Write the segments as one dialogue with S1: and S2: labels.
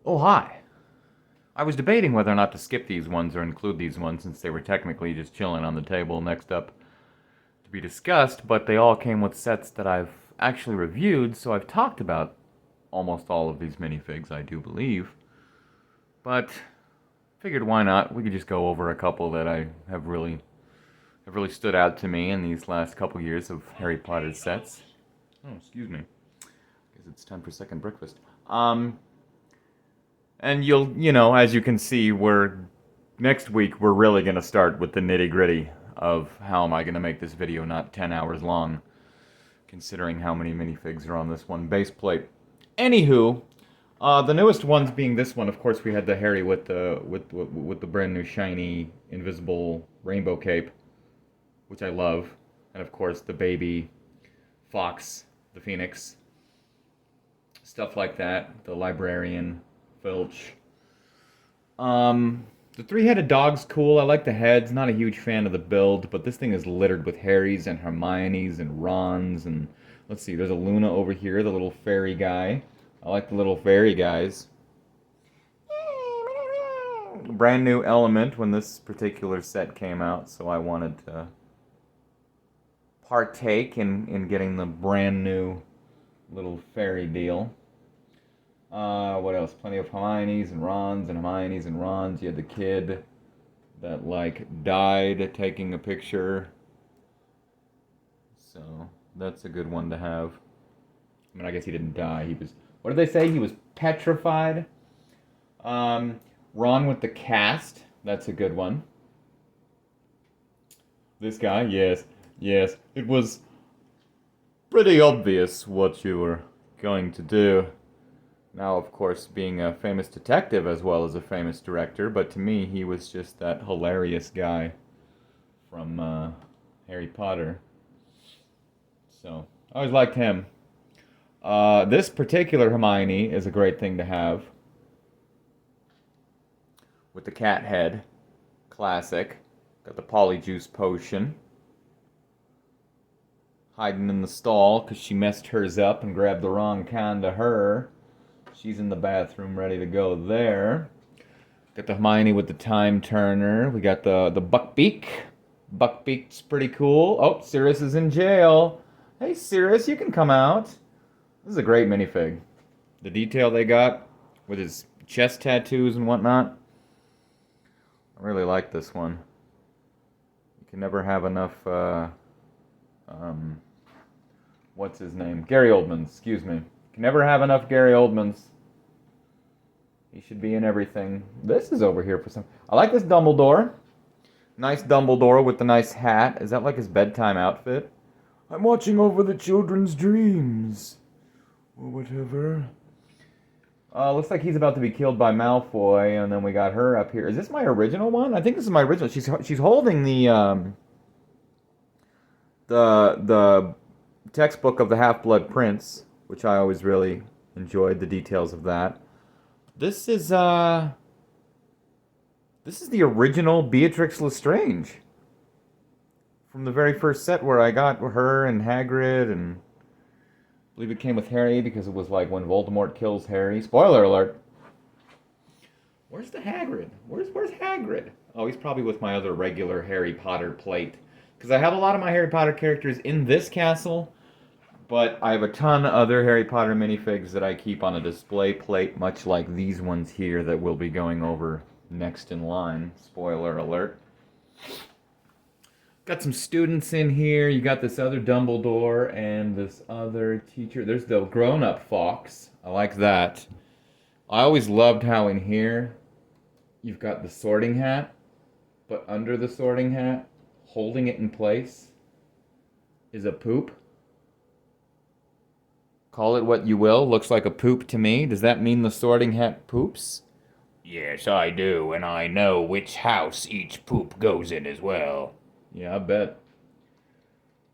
S1: Oh, hi. I was debating whether or not to skip these ones or include these ones since they were technically just chilling on the table next up to be discussed, but they all came with sets that I've actually reviewed, so I've talked about almost all of these minifigs, I do believe. But figured why not? We could just go over a couple that I have really stood out to me in these last couple years of Harry Potter sets. Oh, excuse me. Guess it's time for second breakfast. And as you can see, next week we're really gonna start with the nitty gritty of how am I gonna make this video not 10 hours long, considering how many minifigs are on this one base plate. Anywho, the newest ones being this one. Of course, we had the Harry with the brand new shiny invisible rainbow cape, which I love, and of course the baby fox, the phoenix, stuff like that. The librarian, Filch. The three-headed dog's cool. I like the heads. Not a huge fan of the build, but this thing is littered with Harrys and Hermiones and Rons and let's see. There's a Luna over here, the little fairy guy. I like the little fairy guys. Brand new element when this particular set came out, so I wanted to partake in getting the brand new little fairy deal. What else? Plenty of Hermiones and Rons and Hermiones and Rons. You had the kid that died taking a picture. So that's a good one to have. I mean, I guess he didn't die. He was. What did they say? He was petrified. Ron with the cast. That's a good one. This guy, yes, yes. It was pretty obvious what you were going to do. Now, of course, being a famous detective as well as a famous director, but to me, he was just that hilarious guy from Harry Potter. So, I always liked him. This particular Hermione is a great thing to have. With the cat head. Classic. Got the polyjuice potion. Hiding in the stall because she messed hers up and grabbed the wrong kind of her. She's in the bathroom ready to go there. Got the Hermione with the time turner. We got the Buckbeak. Buckbeak's pretty cool. Oh, Sirius is in jail. Hey, Sirius, you can come out. This is a great minifig. The detail they got with his chest tattoos and whatnot. I really like this one. You can never have enough, what's his name? Gary Oldman, excuse me. Can never have enough Gary Oldmans. He should be in everything. This is over here for some. I like this Dumbledore. Nice Dumbledore with the nice hat. Is that like his bedtime outfit? I'm watching over the children's dreams. Or whatever. Looks like he's about to be killed by Malfoy, and then we got her up here. Is this my original one? I think this is my original. She's holding the textbook of the Half-Blood Prince, which I always really enjoyed the details of that. This is the original Beatrix Lestrange from the very first set where I got her and Hagrid, and I believe it came with Harry because it was like when Voldemort kills Harry. Spoiler alert. Where's the Hagrid? Where's Hagrid? Oh, he's probably with my other regular Harry Potter plate because I have a lot of my Harry Potter characters in this castle. But I have a ton of other Harry Potter minifigs that I keep on a display plate, much like these ones here that we'll be going over next in line. Spoiler alert. Got some students in here. You got this other Dumbledore and this other teacher. There's the grown-up fox. I like that. I always loved how in here you've got the sorting hat, but under the sorting hat, holding it in place, is a poop. Call it what you will. Looks like a poop to me. Does that mean the sorting hat poops? Yes, I do, and I know which house each poop goes in as well. Yeah, I bet.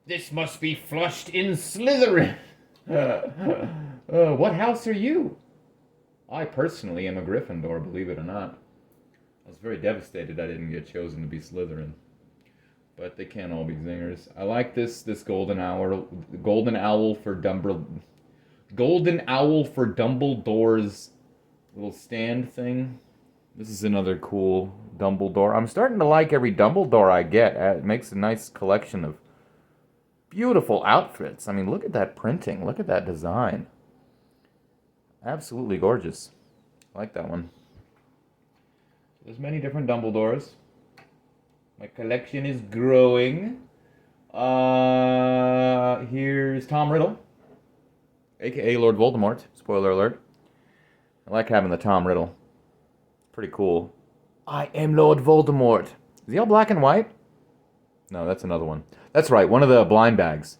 S1: This must be flushed in Slytherin. What house are you? I personally am a Gryffindor, believe it or not. I was very devastated I didn't get chosen to be Slytherin. But they can't all be zingers. I like this golden owl for Dumbledore's little stand thing. This is another cool Dumbledore. I'm starting to like every Dumbledore I get. It makes a nice collection of beautiful outfits. I mean, look at that printing. Look at that design. Absolutely gorgeous. I like that one. There's many different Dumbledores. My collection is growing. Here's Tom Riddle, aka Lord Voldemort. Spoiler alert. I like having the Tom Riddle. Pretty cool. I am Lord Voldemort. Is he all black and white? No, that's another one. That's right, one of the blind bags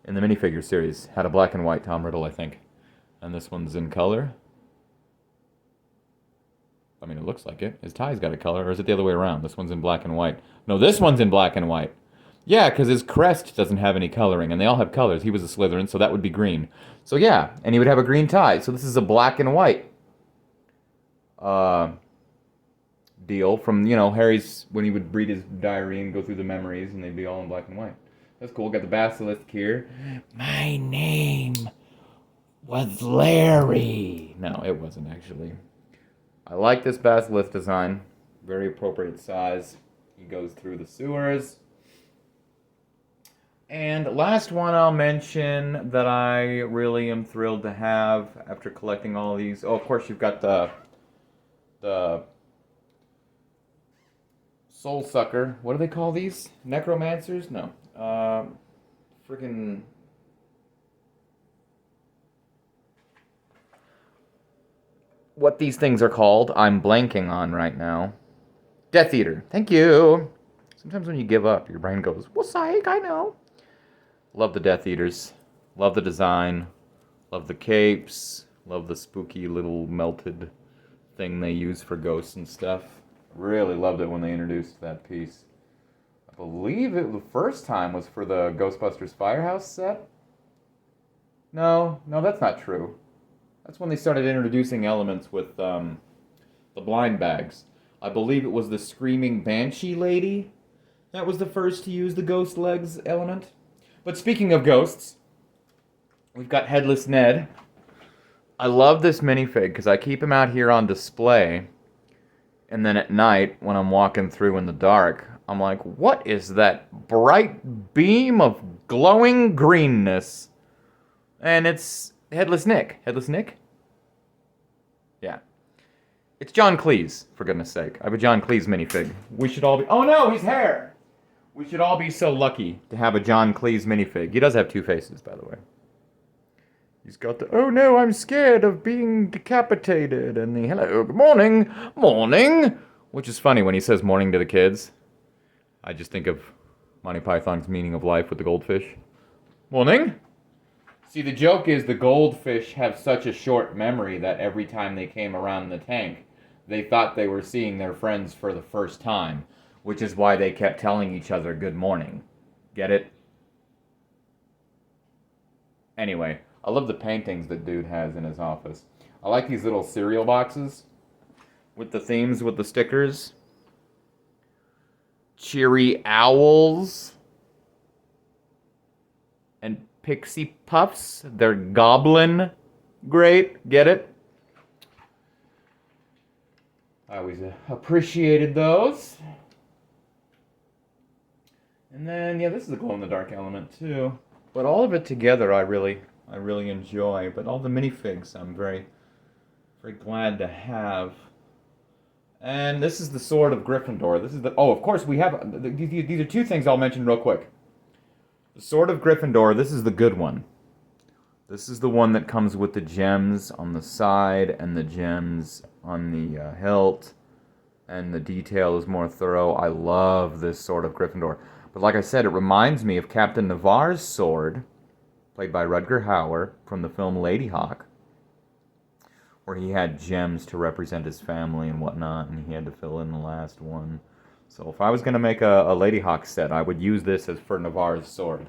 S1: in the minifigure series had a black and white Tom Riddle, I think. And this one's in color. I mean, it looks like it. His tie's got a color, or is it the other way around? This one's in black and white. No, this one's in black and white. Yeah, because his crest doesn't have any coloring, and they all have colors. He was a Slytherin, so that would be green. So yeah, and he would have a green tie. So this is a black and white deal from, Harry's, when he would read his diary and go through the memories, and they'd be all in black and white. That's cool. Got the basilisk here. My name was Larry. No, it wasn't actually. I like this basilisk design. Very appropriate size. He goes through the sewers. And last one I'll mention that I really am thrilled to have after collecting all these. Oh, of course, you've got the Soul Sucker. What do they call these? Necromancers? No. Freaking... What these things are called, I'm blanking on right now. Death Eater. Thank you. Sometimes when you give up, your brain goes, well, psych, I know. Love the Death Eaters. Love the design. Love the capes. Love the spooky little melted thing they use for ghosts and stuff. Really loved it when they introduced that piece. I believe it the first time was for the Ghostbusters Firehouse set. No, that's not true. That's when they started introducing elements with the blind bags. I believe it was the Screaming Banshee Lady that was the first to use the ghost legs element. But speaking of ghosts, we've got Headless Ned. I love this minifig because I keep him out here on display. And then at night, when I'm walking through in the dark, I'm like, what is that bright beam of glowing greenness? And it's Headless Nick. Headless Nick? Yeah. It's John Cleese, for goodness sake. I have a John Cleese minifig. We should all be... Oh no, he's hair! We should all be so lucky to have a John Cleese minifig. He does have two faces, by the way. He's got the, oh no, I'm scared of being decapitated, and the, hello, good morning, morning, which is funny when he says morning to the kids. I just think of Monty Python's Meaning of Life with the goldfish. Morning. See, the joke is the goldfish have such a short memory that every time they came around the tank, they thought they were seeing their friends for the first time, which is why they kept telling each other good morning. Get it? Anyway, I love the paintings that dude has in his office. I like these little cereal boxes with the themes with the stickers. Cheery owls and pixie puffs. They're goblin. Great. Get it? I always appreciated those. And then, yeah, this is a glow-in-the-dark element, too. But all of it together, I really enjoy. But all the minifigs, I'm very, very glad to have. And this is the Sword of Gryffindor. This is the... Oh, of course, we have... These are two things I'll mention real quick. The Sword of Gryffindor, this is the good one. This is the one that comes with the gems on the side and the gems on the hilt. And the detail is more thorough. I love this Sword of Gryffindor. But like I said, it reminds me of Captain Navarre's sword, played by Rutger Hauer from the film Ladyhawke, where he had gems to represent his family and whatnot, and he had to fill in the last one. So if I was going to make a Ladyhawke set, I would use this as for Navarre's sword.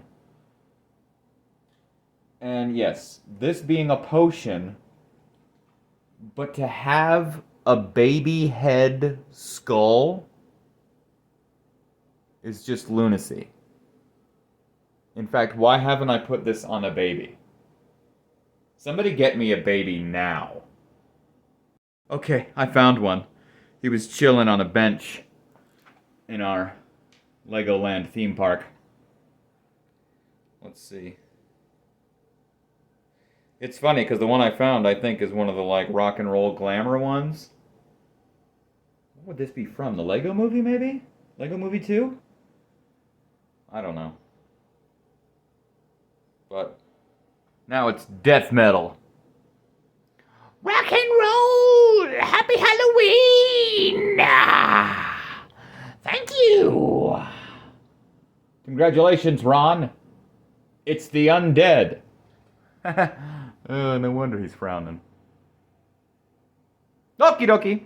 S1: And yes, this being a potion, but to have a baby head skull is just lunacy. In fact, why haven't I put this on a baby? Somebody get me a baby now. Okay, I found one. He was chilling on a bench in our Legoland theme park. Let's see. It's funny because the one I found, I think, is one of the like rock and roll glamour ones. What would this be from? The Lego Movie, maybe? Lego Movie 2? I don't know. But now it's death metal. Rock and roll! Happy Halloween! Ah, thank you! Congratulations, Ron. It's the undead. No wonder he's frowning. Okie dokie.